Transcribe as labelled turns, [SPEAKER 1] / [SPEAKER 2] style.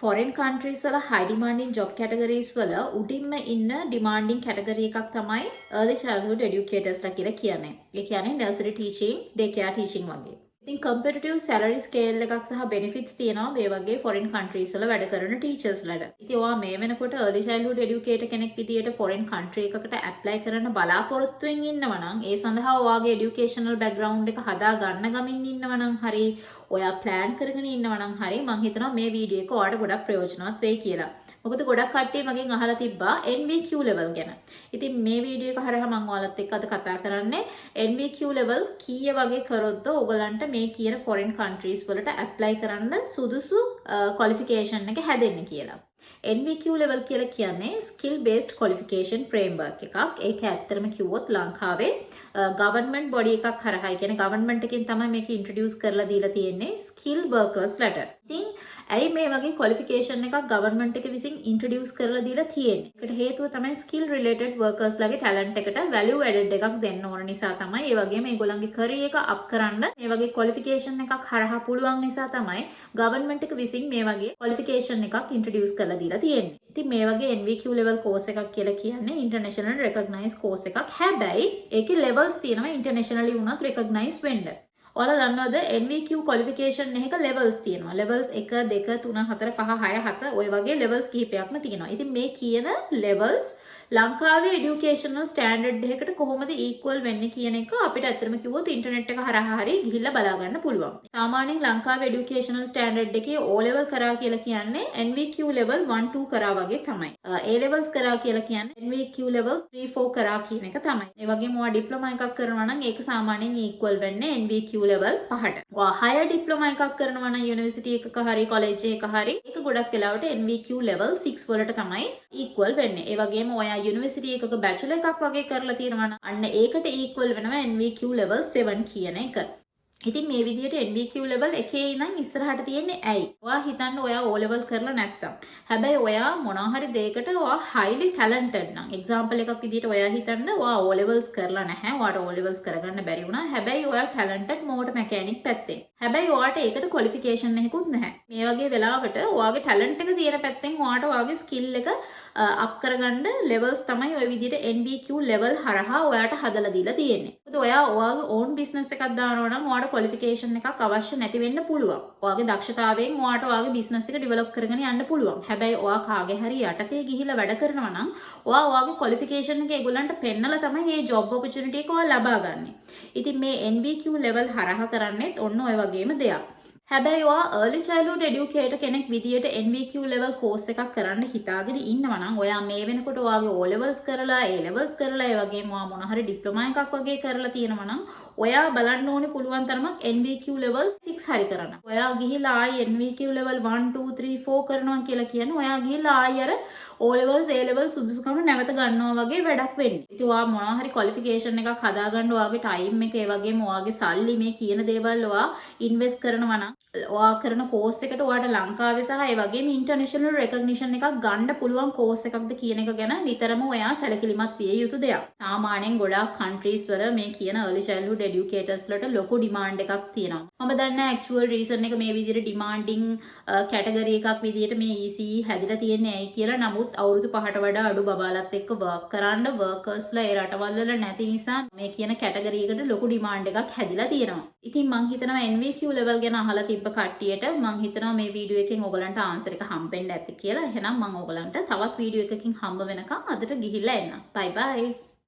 [SPEAKER 1] Foreign countries වල හයි demanding job categories වල උඩින්ම ඉන්න ඩිමාන්ඩින් කැටගරි එකක් තමයි early childhood educatorsලා කියලා කියන්නේ. ඒ කියන්නේ nursery teaching, daycare teaching වගේ. ඉතින් competitive salary scale එකක් සහ benefits තියෙනවා මේ වගේ foreign countries වල වැඩ කරන teachersලාට. ඉතින් ඔයා මේ වෙනකොට early childhood educator කෙනෙක් විදියට foreign country එකකට apply කරන්න බලාපොරොත්තුෙන් ඉන්නවා නම් ඒ සඳහා ඔයාගේ educational background එක හදා ගන්න ගමින් ඉන්නවා නම් හරි ඔයා plan කරගෙන ඉන්නවා නම් හරි මම හිතනවා මේ වීඩියෝ එක ඔයාලට ගොඩක් ප්‍රයෝජනවත් වෙයි කියලා. මොකද ගොඩක් කට්ටිය මගෙන් අහලා තිබ්බා NVQ level ගැන. ඉතින් මේ වීඩියෝ එක හරහා මම ඔයාලත් එක්ක අද කතා කරන්නේ NVQ level කීය වගේ කරොත්ද ඔයගලන්ට මේ කියන foreign countries වලට apply කරන්න සුදුසු qualification එක හැදෙන්නේ කියලා. NVQ level කියලා කියන්නේ skill based qualification framework එකක්. ඒක ඇත්තටම කිව්වොත් ලංකාවේ government body එකක් හරහා කියන්නේ government එකෙන් තමයි මේක introduce කරලා දීලා තියෙන්නේ skill workers ලට. ඉතින් ඇයි මේ වගේ qualification එකක් government එක විසින් introduce කරලා දීලා තියෙන්නේ? ඒකට හේතුව තමයි skill related workers ලගේ talent එකට value added එකක් දෙන්න ඕන නිසා තමයි. ඒ වගේම මේගොල්ලන්ගේ career එක up කරන්න මේ වගේ qualification එකක් හරහා පුළුවන් නිසා තමයි government එක විසින් මේ වගේ qualification එකක් introduce කරලා දීලා තියෙන්නේ. ඉතින් මේ වගේ NVQ level course එකක් කියලා කියන්නේ international recognized course එකක්. හැබැයි ඒකේ levels තියෙනවා internationally වුණත් recognize වෙන්න. ඔයාලා දන්නවද NVQ qualification එකක levels තියෙනවා. levels 1 2 3 4 5 6 7 ඔය වගේ levels කිහිපයක්ම තියෙනවා. ඉතින් මේ කියන levels ලංකාවේ educational standard එකකට කොහොමද equal වෙන්නේ කියන එක අපිට ඇත්තටම කිව්වොත් internet එක හරහා හරි ගිහිල්ලා බලා ගන්න පුළුවන්. සාමාන්‍යයෙන් ලංකාවේ educational standard එකේ O level කරා කියලා කියන්නේ NVQ level 1 2 කරා වගේ තමයි. A levels කරා කියලා කියන්නේ NVQ level 3 4 කරා කියන එක තමයි. ඒ වගේම ඔයා diploma එකක් කරනවා නම් ඒක සාමාන්‍යයෙන් equal වෙන්නේ NVQ level 5ට. ඔයා higher diploma එකක් කරනවා නම් university එකක හරි college එකක හරි ඒක ගොඩක් වෙලාවට NVQ level 6 වලට තමයි equal වෙන්නේ. ඒ වගේම ඔයා යුනිවර්සිටි එකක බැචලර් එකක් වගේ කරලා තියෙනවා නම් අන්න ඒකට equal වෙනවා NVQ level 7 කියන එක. ඉතින් මේ විදිහට NVQ level එකේ ඉඳන් ඉස්සරහට තියෙන්නේ ඇයි? ඔයා හිතන්න ඔයා O level කරලා නැත්තම්. හැබැයි ඔයා මොනවා හරි දෙයකට ඔයා highly talented නම් example එකක් විදිහට ඔයා හිතන්න ඔයා O levels කරලා නැහැ. ඔයාට O levels කරගන්න බැරි වුණා. හැබැයි ඔයා talented motor mechanic පැත්තෙන්. හැබැයි ඔයාට ඒකට qualification එකකුත් නැහැ. මේ වගේ වෙලාවකට ඔයාගේ talent එක තියෙන පැත්තෙන් ඔයාට ඔයාගේ skill එක up කරගන්න levels තමයි ඔය විදිහට NVQ level හරහා ඔයාට හදලා දීලා තියෙන්නේ. මොකද ඔයා ඔයාගේ own business එකක් දානවා නම් ඔයාට qualification එකක් අවශ්‍ය නැති වෙන්න පුළුවන්. ඔයාගේ දක්ෂතාවයෙන් ඔයාට ඔයාගේ business එක develop කරගෙන යන්න පුළුවන්. හැබැයි ඔයා කාගේ හරි යටතේ ගිහිල්ලා වැඩ කරනවා නම් ඔයා ඔයාගේ qualification එක ඒගොල්ලන්ට පෙන්නලා තමයි මේ job opportunity එක ඔයා ලබා ගන්නෙ. ඉතින් මේ NVQ level හරහා කරන්නේත් ඔන්න ඔය වගේම දෙයක්. හැබැයි ඔයා early childhood educator කෙනෙක් විදියට NVQ level course එකක් කරන්න හිතාගෙන ඉන්නවා නම් ඔයා මේ වෙනකොට ඔයාගේ O levels කරලා A levels කරලා ඒ වගේම ඔයා මොන හරි diploma එකක් වගේ කරලා තියෙනවා නම් ඔයා බලන්න ඕනේ පුළුවන් තරමක් NVQ level 6 හරි කරන්න. ඔයා ගිහිල්ලා ආයි NVQ level 1 2 3 4 කරනවා කියලා කියන්නේ ඔයා ගිහිල්ලා ආයි අර O levels A levels සුදුසුකම් නැවත ගන්නවා වගේ වැඩක් වෙන්නේ. ඉතින් ඔයා මොනවා හරි qualification එකක් හදාගන්න ඔයාගේ time එක ඒ වගේම ඔයාගේ සල්ලි මේ කියන දේවල් ඔයා invest කරනවා නම් ඔයා කරන course එකට ඔයාට ලංකාවේ සහ ඒ වගේම international recognition එකක් ගන්න පුළුවන් course එකක්ද කියන එක ගැන නිතරම ඔයා සැලකිලිමත් විය යුතු දෙයක්. සාමාන්‍යයෙන් ගොඩාක් countries වල මේ කියන early childhood educators වලට ලොකු demand එකක් තියෙනවා. මම දන්නේ actual reason එක මේ විදිහට demanding category එකක් විදිහට මේ ECE හැදිලා තියෙන්නේ ඇයි කියලා. නමුත් අවුරුදු 5ට වඩා අඩු බබාලත් එක්ක work කරන්න workersලා ඒ රටවල් වල නැති නිසා මේ කියන category එකට ලොකු demand එකක් හැදිලා තියෙනවා. ඉතින් මම හිතනවා NVQ level ගැන අහලා තිබ්බ කට්ටියට මම හිතනවා මේ වීඩියෝ එකෙන් ඔයගලන්ට ආන්සර් එක හම්බෙන්න ඇති කියලා. එහෙනම් මම ඔයගලන්ට තවත් වීඩියෝ එකකින් හම්බ වෙනකම් අදට ගිහිල්ලා එන්නම්. bye bye.